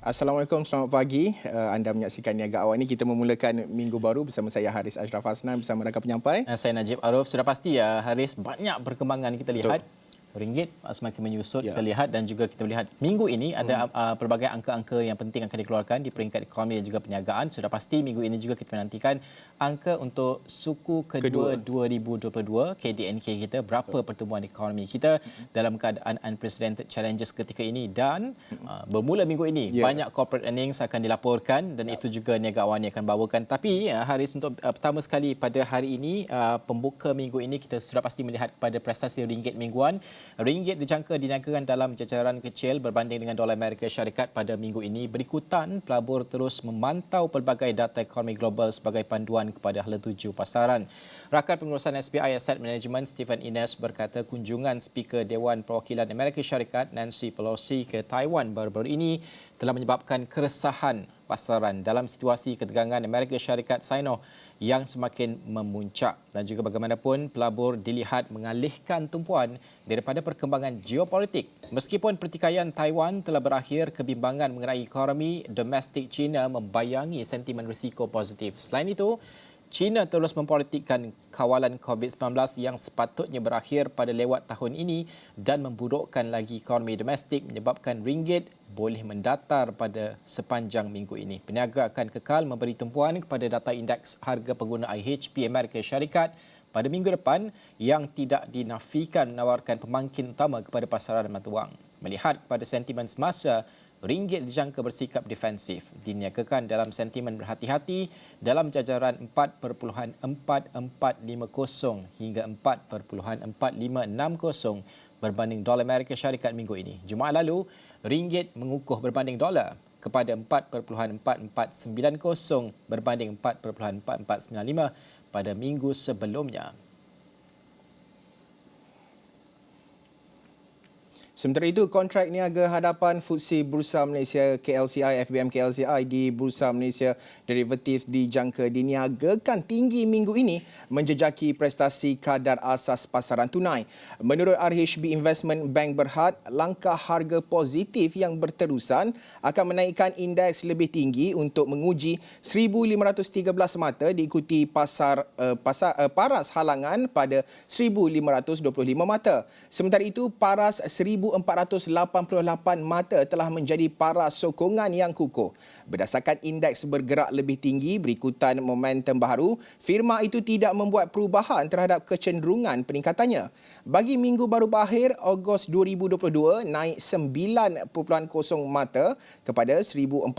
Assalamualaikum, selamat pagi. Anda menyaksikan Niaga AWANI. Kita memulakan minggu baru bersama saya Harits Asyraf Hasnan bersama rakan penyampai. Saya Najib Aroff. Sudah pasti ya Haris, banyak perkembangan kita lihat. Ringgit semakin menyusut kita lihat, dan juga kita melihat minggu ini ada pelbagai angka-angka yang penting akan dikeluarkan di peringkat ekonomi dan juga perniagaan. Sudah pasti minggu ini juga kita menantikan angka untuk suku kedua 2022 KDNK kita, berapa pertumbuhan ekonomi kita dalam keadaan unprecedented challenges ketika ini. Dan bermula minggu ini banyak corporate earnings akan dilaporkan, dan itu juga Niaga AWANI akan bawakan. Tapi Haris, untuk pertama sekali pada hari ini, pembuka minggu ini, kita sudah pasti melihat pada prestasi ringgit mingguan. Ringgit dijangka diniagakan dalam jajaran kecil berbanding dengan dolar Amerika Syarikat pada minggu ini. Berikutan, pelabur terus memantau pelbagai data ekonomi global sebagai panduan kepada hala tuju pasaran. Rakan pengurusan SBI Asset Management Stephen Ines berkata kunjungan Speaker Dewan Perwakilan Amerika Syarikat Nancy Pelosi ke Taiwan baru-baru ini telah menyebabkan keresahan pasaran dalam situasi ketegangan Amerika Syarikat Sino yang semakin memuncak, dan juga bagaimanapun pelabur dilihat mengalihkan tumpuan daripada perkembangan geopolitik. Meskipun pertikaian Taiwan telah berakhir, kebimbangan mengenai ekonomi domestik China membayangi sentimen risiko positif. Selain itu, China terus mempolitikkan kawalan COVID-19 yang sepatutnya berakhir pada lewat tahun ini dan memburukkan lagi ekonomi domestik, menyebabkan ringgit boleh mendatar pada sepanjang minggu ini. Peniaga akan kekal memberi tumpuan kepada data indeks harga pengguna IHP Amerika Syarikat pada minggu depan yang tidak dinafikan menawarkan pemangkin utama kepada pasaran mata wang. Melihat kepada sentimen semasa, ringgit dijangka bersikap defensif, diniagakan dalam sentimen berhati-hati dalam jajaran 4.4450 hingga 4.4560 berbanding dolar Amerika Syarikat minggu ini. Jumaat lalu, ringgit mengukuh berbanding dolar kepada 4.4490 berbanding 4.4495 pada minggu sebelumnya. Sementara itu, kontrak niaga hadapan FTSE Bursa Malaysia KLCI, FBM KLCI di Bursa Malaysia Derivatives dijangka diniagakan tinggi minggu ini menjejaki prestasi kadar asas pasaran tunai. Menurut RHB Investment Bank Berhad, langkah harga positif yang berterusan akan menaikkan indeks lebih tinggi untuk menguji 1,513 mata, diikuti paras halangan pada 1,525 mata. Sementara itu, paras 1,488 mata telah menjadi paras sokongan yang kukuh. Berdasarkan indeks bergerak lebih tinggi berikutan momentum baharu, firma itu tidak membuat perubahan terhadap kecenderungan peningkatannya. Bagi minggu baru berakhir, Ogos 2022 naik 9.0 mata kepada 1,499.5,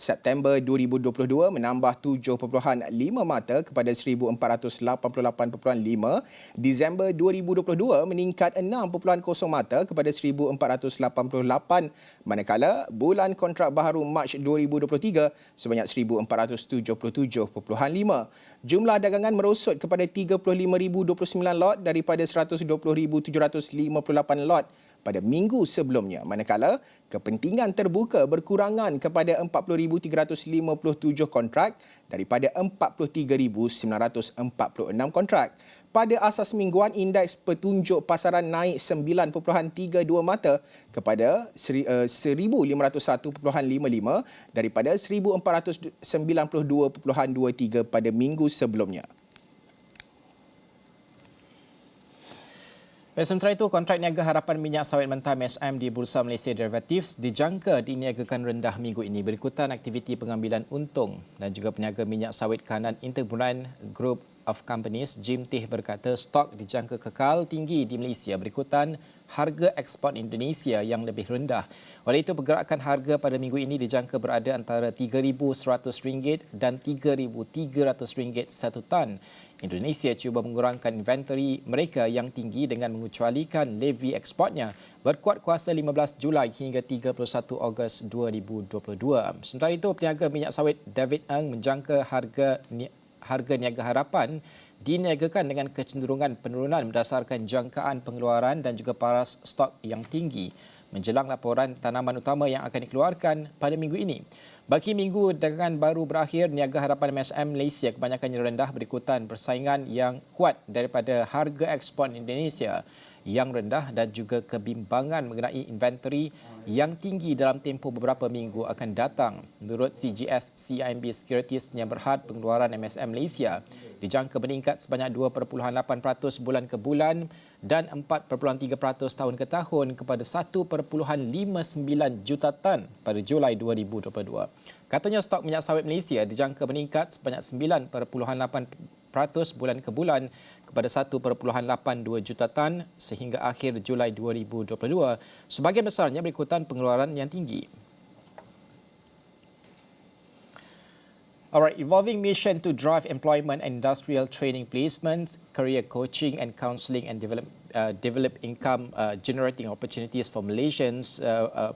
September 2022 menambah 7.5 mata kepada 1,488.5, Disember 2022 meningkat 6.0 mata kepada 1,488, manakala bulan kontrak baharu Mac 2023 sebanyak 1,477.5. Jumlah dagangan merosot kepada 35,029 lot daripada 120,758 lot pada minggu sebelumnya, manakala kepentingan terbuka berkurangan kepada 40,357 kontrak daripada 43,946 kontrak. Pada asas mingguan, indeks petunjuk pasaran naik 9.32 mata kepada 1,501.55 daripada 1,492.23 pada minggu sebelumnya. Sementara itu, kontrak niaga harapan minyak sawit mentah MSM di Bursa Malaysia Derivatives dijangka diniagakan rendah minggu ini berikutan aktiviti pengambilan untung, dan juga peniaga minyak sawit kanan Interbrand Group of Companies JIMTIH berkata stok dijangka kekal tinggi di Malaysia berikutan harga ekspor Indonesia yang lebih rendah. Oleh itu, pergerakan harga pada minggu ini dijangka berada antara RM3,100 dan RM3,300 satu tan. Indonesia cuba mengurangkan inventory mereka yang tinggi dengan mengecualikan levy ekspornya berkuat kuasa 15 Julai hingga 31 Ogos 2022. Sementara itu, peniaga minyak sawit David Ng menjangka harga niaga harapan diniagakan dengan kecenderungan penurunan berdasarkan jangkaan pengeluaran dan juga paras stok yang tinggi menjelang laporan tanaman utama yang akan dikeluarkan pada minggu ini. Bagi minggu dagangan baru berakhir, niaga harapan MSM Malaysia kebanyakannya rendah berikutan persaingan yang kuat daripada harga ekspor Indonesia yang rendah dan juga kebimbangan mengenai inventory yang tinggi dalam tempoh beberapa minggu akan datang. Menurut CGS CIMB Securities yang berhad pengeluaran MSM Malaysia dijangka meningkat sebanyak 2.8% bulan ke bulan dan 4.3% tahun ke tahun kepada 1.59 juta tan pada Julai 2022. Katanya stok minyak sawit Malaysia dijangka meningkat sebanyak 9.8% bulan ke bulan kepada 1.82 juta tan sehingga akhir Julai 2022, sebahagian besarnya berikutan pengeluaran yang tinggi. Alright, evolving mission to drive employment and industrial training placements, career coaching and counselling and develop income generating opportunities for Malaysians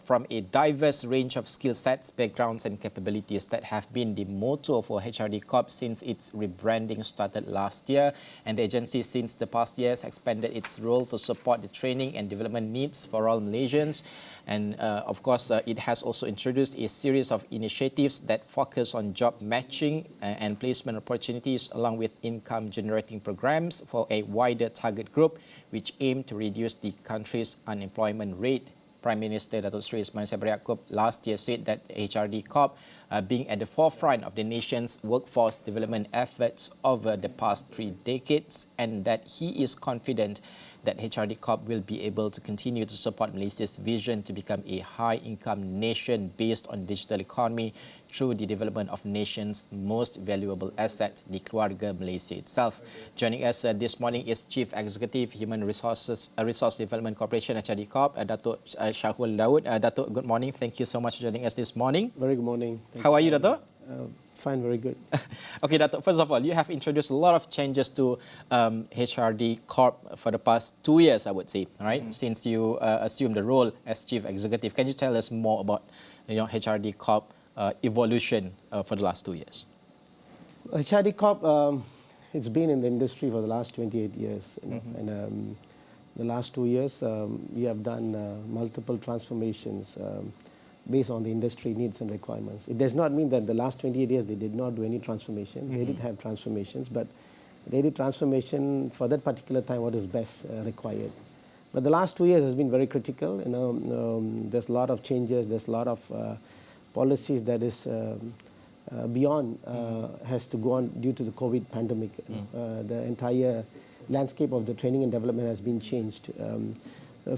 from a diverse range of skill sets, backgrounds and capabilities that have been the motto for HRD Corp since its rebranding started last year. And the agency since the past years expanded its role to support the training and development needs for all Malaysians. And of course, it has also introduced a series of initiatives that focus on job matching and placement opportunities along with income generating programs for a wider target group which aim to reduce the country's unemployment rate. Prime Minister Datuk Seri Ismail Sabri Yaakob last year said that HRD Corp being at the forefront of the nation's workforce development efforts over the past 3 decades and that he is confident that HRD Corp will be able to continue to support Malaysia's vision to become a high-income nation based on digital economy through the development of nation's most valuable asset, the keluarga Malaysia itself. Joining us this morning is Chief Executive Human Resource Development Corporation HRD Corp, Datuk Shahul Daud. Datuk, good morning. Thank you so much for joining us this morning. Very good morning. How are you, Datuk? Fine, very good. Okay, Datuk, first of all, you have introduced a lot of changes to HRD Corp for the past 2 years, I would say, right? Since you assumed the role as Chief Executive. Can you tell us more about HRD Corp evolution for the last 2 years? HRD Corp, it's been in the industry for the last 28 years. And the last 2 years, we have done multiple transformations based on the industry needs and requirements. It does not mean that the last 28 years they did not do any transformation. They did have transformations, but they did transformation for that particular time what is best required. But the last 2 years has been very critical. There's a lot of changes. There's a lot of policies that is beyond has to go on due to the COVID pandemic. The entire landscape of the training and development has been changed.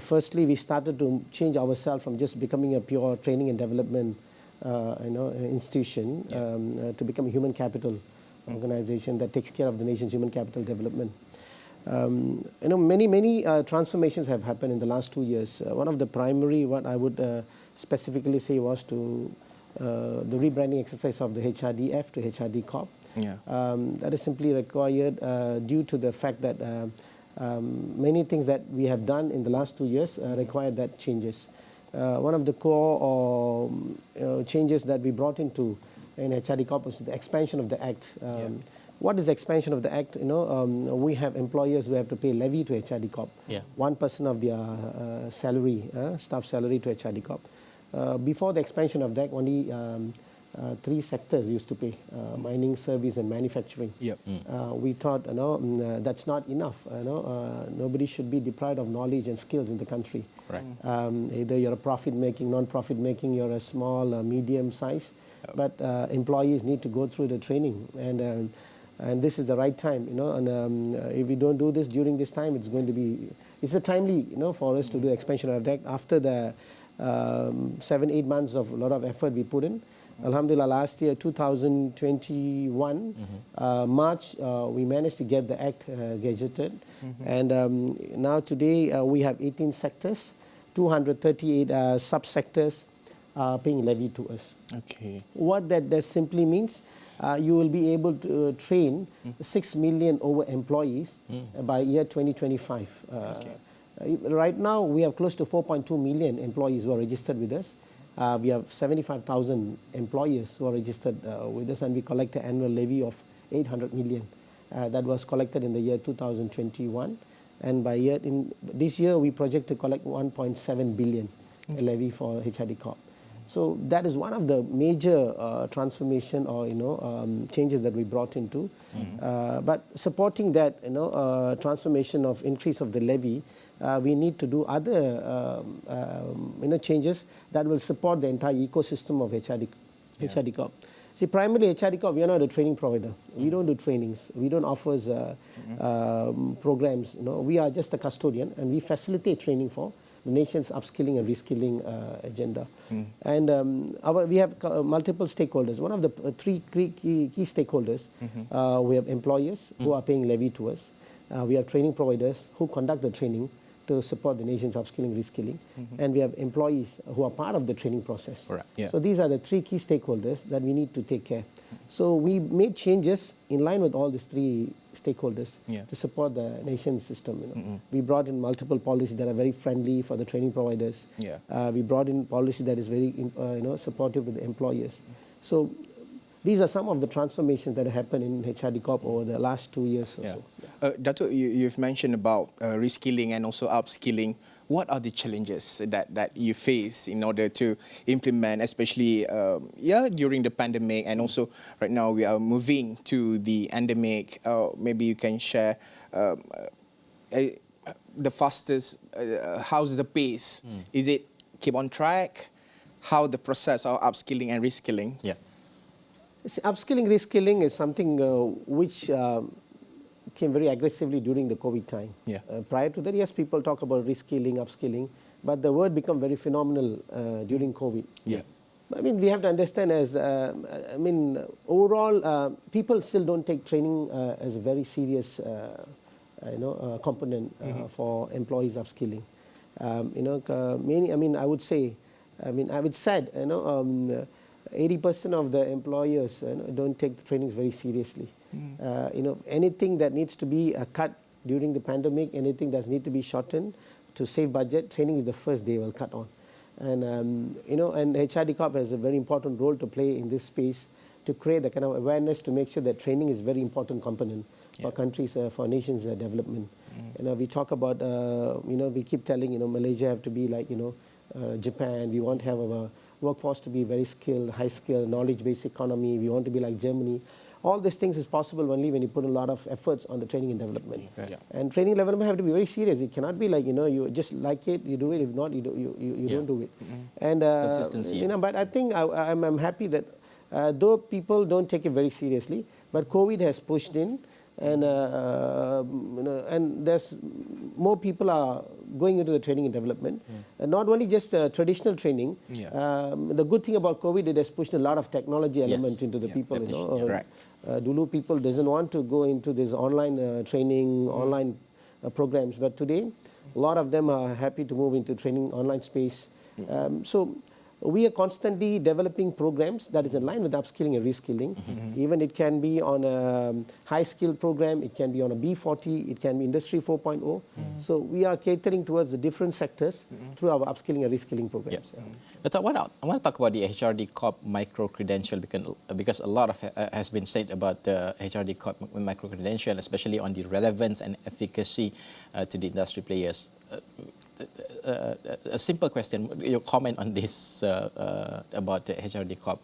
Firstly, we started to change ourselves from just becoming a pure training and development institution to become a human capital organization that takes care of the nation's human capital development. Many transformations have happened in the last 2 years. One of the primary, what I would specifically say, was to the rebranding exercise of the HRDF to HRD Corp. That is simply required due to the fact that many things that we have done in the last 2 years require that changes. One of the core changes that we brought into in HRD Corp was the expansion of the Act. What is the expansion of the Act? We have employers who have to pay levy to HRD Corp. 1% of their salary, staff salary to HRD Corp. Before the expansion of the Act, only 3 sectors used to pay, mining, service and manufacturing. We thought that's not enough. Nobody should be deprived of knowledge and skills in the country. Either you're a profit-making, non-profit making, you're a small, medium size, but employees need to go through the training. And this is the right time. If we don't do this during this time, it's a timely for us to do expansion of the Act after the 7-8 months of a lot of effort we put in. Alhamdulillah, last year, 2021, March, we managed to get the Act gazetted. And now today, we have 18 sectors, 238 subsectors paying levy to us. What that simply means, you will be able to train 6 million over employees by year 2025. Right now, we have close to 4.2 million employees who are registered with us. We have 75,000 employers who are registered with us, and we collect an annual levy of 800 million. That was collected in the year 2021. And this year, we project to collect 1.7 billion levy for HRD Corp. So that is one of the major transformation or changes that we brought into. But supporting that transformation of increase of the levy, we need to do other changes that will support the entire ecosystem of HRD Corp. See, primarily HRD Corp, we are not a training provider. We don't do trainings. We don't offer programs. We are just a custodian, and we facilitate training for the nation's upskilling and reskilling agenda. And we have multiple stakeholders. One of the three key stakeholders, we have employers who are paying levy to us. We have training providers who conduct the training to support the nation's upskilling, reskilling. And we have employees who are part of the training process. Right. Yeah. So these are the three key stakeholders that we need to take care. So we made changes in line with all these three stakeholders to support the nation's system. We brought in multiple policies that are very friendly for the training providers. We brought in policy that is very supportive with the employers. So these are some of the transformations that have happened in HRD Corp over the last 2 years or so. Dato', you've mentioned about reskilling and also upskilling. What are the challenges that you face in order to implement, especially during the pandemic, and also right now we are moving to the endemic? Maybe you can share the fastest, how's the pace? Is it keep on track? How the process of upskilling and reskilling? Yeah. Upskilling, reskilling is something which came very aggressively during the COVID time. Prior to that, yes, people talk about reskilling, upskilling, but the word became very phenomenal during COVID. I mean, we have to understand overall, people still don't take training as a very serious, component for employees upskilling. I would say, I would said, 80% of the employers don't take the trainings very seriously. Anything that needs to be cut during the pandemic, anything that needs to be shortened to save budget, training is the first they will cut on. And and HRD Corp has a very important role to play in this space to create the kind of awareness to make sure that training is a very important component for countries, for nations' development. We talk about, we keep telling, Malaysia have to be like, Japan. We want to have a workforce to be very skilled, high skilled, knowledge-based economy. We want to be like Germany. All these things is possible only when you put a lot of efforts on the training and development. And training and development have to be very serious. It cannot be like, you just like it, you do it. If not, you don't do it. And consistency. But I think I'm happy that though people don't take it very seriously, but COVID has pushed in, and and there's more people are going into the training and development, and not only just traditional training. The good thing about COVID, it has pushed a lot of technology element into the people. Dulu people doesn't want to go into this online training, online programs, but today a lot of them are happy to move into training online space. So we are constantly developing programs that is in line with upskilling and reskilling. Even it can be on a high skill program, it can be on a B40, it can be Industry 4.0. So we are catering towards the different sectors through our upskilling and reskilling programs. I want to talk about the HRD Corp micro-credential because a lot of has been said about the HRD Corp micro-credential, especially on the relevance and efficacy to the industry players. A simple question, your comment on this about the HRD Corp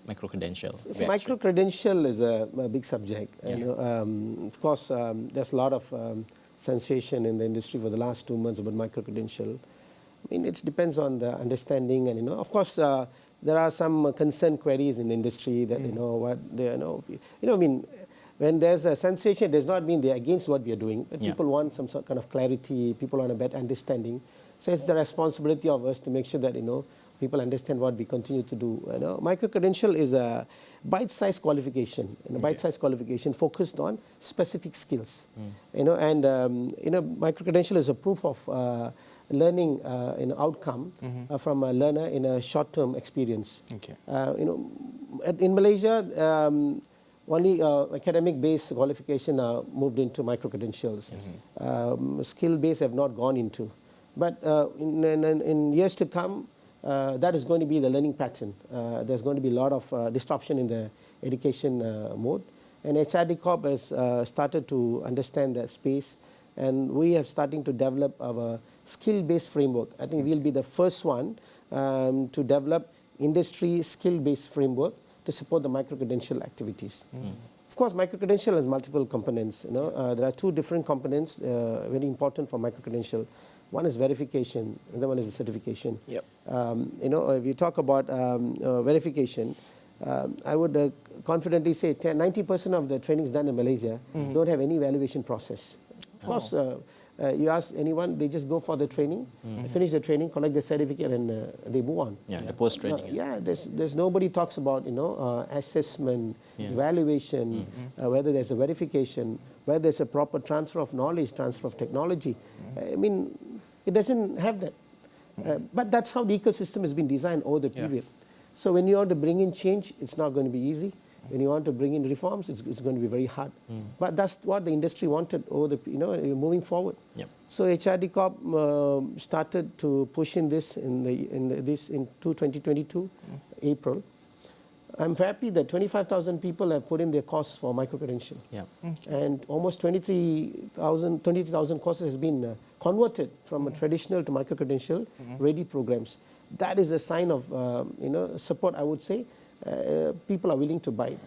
micro-credential. So micro-credential is a big subject. Of course, there's a lot of sensation in the industry for the last 2 months about micro-credential. I mean, it depends on the understanding, and of course, there are some concern queries in the industry that when there's a sensation, it does not mean they're against what we are doing. But people want some sort of clarity. People want a better understanding. So it's the responsibility of us to make sure that people understand what we continue to do. Micro-credential is a bite-sized qualification. Bite-sized qualification focused on specific skills. Micro-credential is a proof of learning outcome from a learner in a short-term experience. In Malaysia, only academic-based qualification are moved into micro-credentials. Skill-based have not gone into. But in years to come, that is going to be the learning pattern. There's going to be a lot of disruption in the education mode. And HRD Corp has started to understand that space. And we are starting to develop our skill-based framework. I think we'll be the first one to develop industry skill-based framework to support the micro-credential activities. Of course, micro-credential has multiple components. There are two different components very important for micro-credential. One is verification, and the other one is the certification. Yep. If you talk about verification, I would confidently say 90% of the trainings done in Malaysia don't have any evaluation process. Of course, you ask anyone, they just go for the training, finish the training, collect the certificate, and they move on. Yeah, the post-training. There's nobody talks about assessment, evaluation, whether there's a verification, whether there's a proper transfer of knowledge, transfer of technology. I mean, it doesn't have that. But that's how the ecosystem has been designed over the period. So when you want to bring in change, it's not going to be easy. When you want to bring in reforms, it's going to be very hard. But that's what the industry wanted over the, moving forward. Yep. So HRD Corp started to push in this in 2022, April. I'm happy that 25,000 people have put in their costs for micro-credential. Yeah. And almost 23,000 courses has been converted from a traditional to micro-credential ready programs. That is a sign of support, I would say. People are willing to buy it.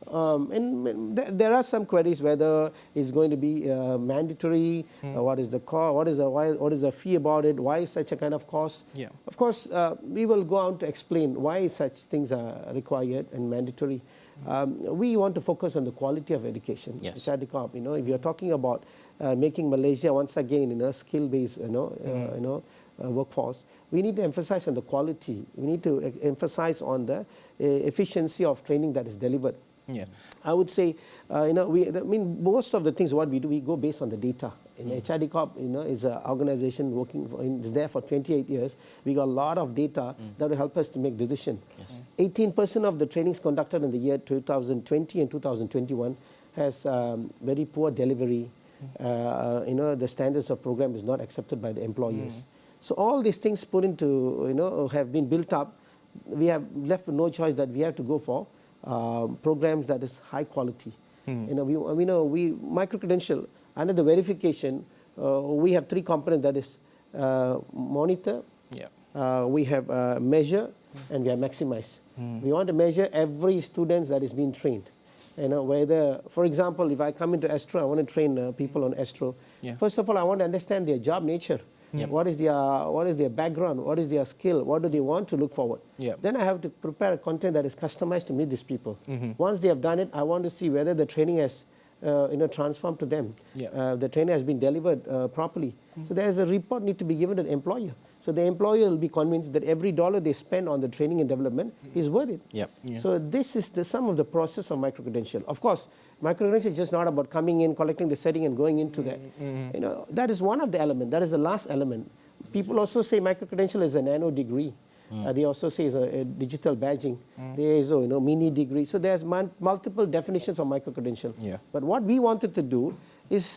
And there are some queries whether it's going to be mandatory, what is the cost, what is the fee about it, why is such a kind of cost. Yeah. Of course, we will go on to explain why such things are required and mandatory. We want to focus on the quality of education. Yes. HRD Corp, if you're talking about making Malaysia once again skill-based workforce, we need to emphasize on the quality. We need to emphasize on the efficiency of training that is delivered. Yeah. I would say, most of the things what we do, we go based on the data. HRD Corp, is an organization is there for 28 years. We got a lot of data that will help us to make decisions. Yes. 18% of the trainings conducted in the year 2020 and 2021 has very poor delivery. The standards of program is not accepted by the employers. So all these things put into, have been built up. We have left with no choice that we have to go for programs that is high quality. We micro-credential, under the verification, we have three components, that is monitor, we have measure, and we have maximize. We want to measure every student that is being trained. Whether, for example, if I come into Astro, I want to train people on Astro. First of all, I want to understand their job nature. What is their background? What is their skill? What do they want to look forward? Then I have to prepare a content that is customized to meet these people. Once they have done it, I want to see whether the training has transformed to them. The training has been delivered properly. So there is a report need to be given to the employer. So the employer will be convinced that every dollar they spend on the training and development is worth it. So this is some of the process of micro-credential. Of course, micro-credential is just not about coming in, collecting the setting and going into that. That is one of the elements. That is the last element. People also say micro-credential is a nano degree. They also say it's a digital badging. There is a mini degree. So there's multiple definitions for micro-credential. But what we wanted to do is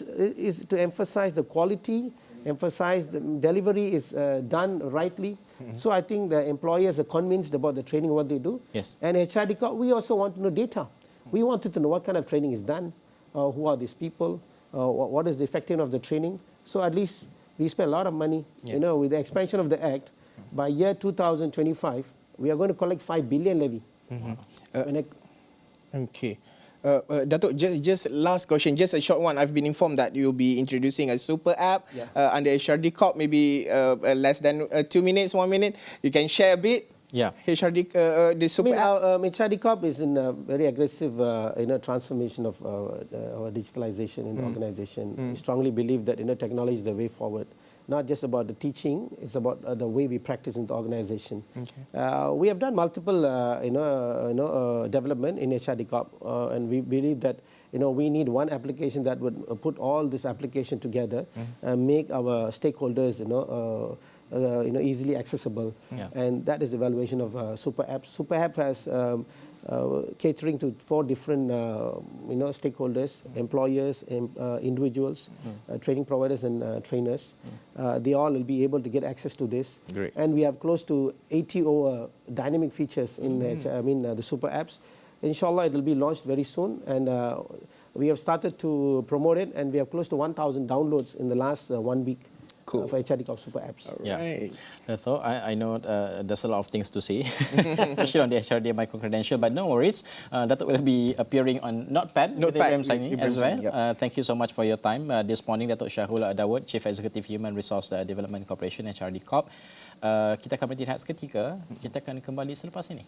to emphasize the quality, emphasize the delivery is done rightly. So I think the employers are convinced about the training, what they do. And HRD Corp, we also want to know data. We wanted to know what kind of training is done, who are these people, what is the effectiveness of the training. So at least we spend a lot of money, with the expansion of the Act. By year 2025, we are going to collect 5 billion levy. Okay. Datuk, just last question, just a short one. I've been informed that you'll be introducing a super app under HRD Corp, maybe less than 2 minutes, 1 minute. You can share a bit? HRD, the super app? HRD Corp is in a very aggressive transformation of our digitalization in the organization. We strongly believe that technology is the way forward. Not just about the teaching, it's about the way we practice in the organization. We have done multiple development in HRD Corp, and we believe that we need one application that would put all this application together and make our stakeholders easily accessible. And that is the evaluation of Super App. Super App has catering to 4 different stakeholders, employers, individuals, training providers and trainers. They all will be able to get access to this. And we have close to 80 over dynamic features in the Super Apps. Inshallah, it will be launched very soon, and we have started to promote it, and we have close to 1,000 downloads in the last 1 week. Cool. for HRD Corp Super Apps. Right. Dato', I know there's a lot of things to say, especially on the HRD micro credential, but no worries. Dato' will be appearing on Notepad with Ibrahim Sani as well. Thank you so much for your time this morning, Dato' Shahul Dawud, Chief Executive Human Resource Development Corporation HRD Corp. Kita akan berhenti rehat seketika. Kita akan kembali selepas ini.